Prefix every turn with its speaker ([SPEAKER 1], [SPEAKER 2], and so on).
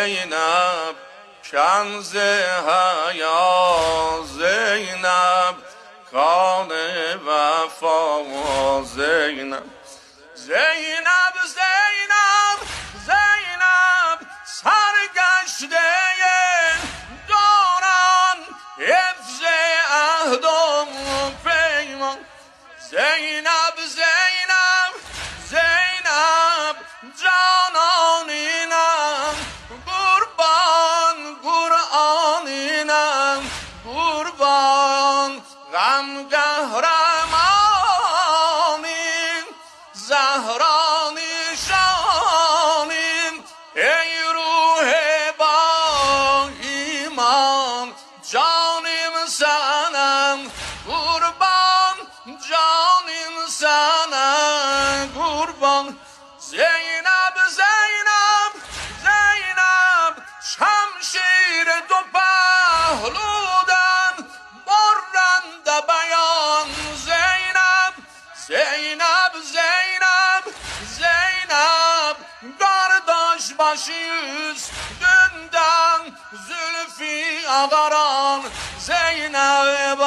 [SPEAKER 1] زینب کنز حیا زینب کان وفا زینب زینب زینب زینب سرگشته دوران حفظ عهد و پیمان زینب زینب زینب جانانینم قربان قرآنینم قربان غم قهرمانیم زهرانی شانیم ای روح با ایمان جانیم سنم قربان جانیم سنم قربان زینب زینب زینب شمشیر دو پهلودن برند بیان زینب زینب زینب زینب گرداش باشیز دندن زلفی آقاران زینب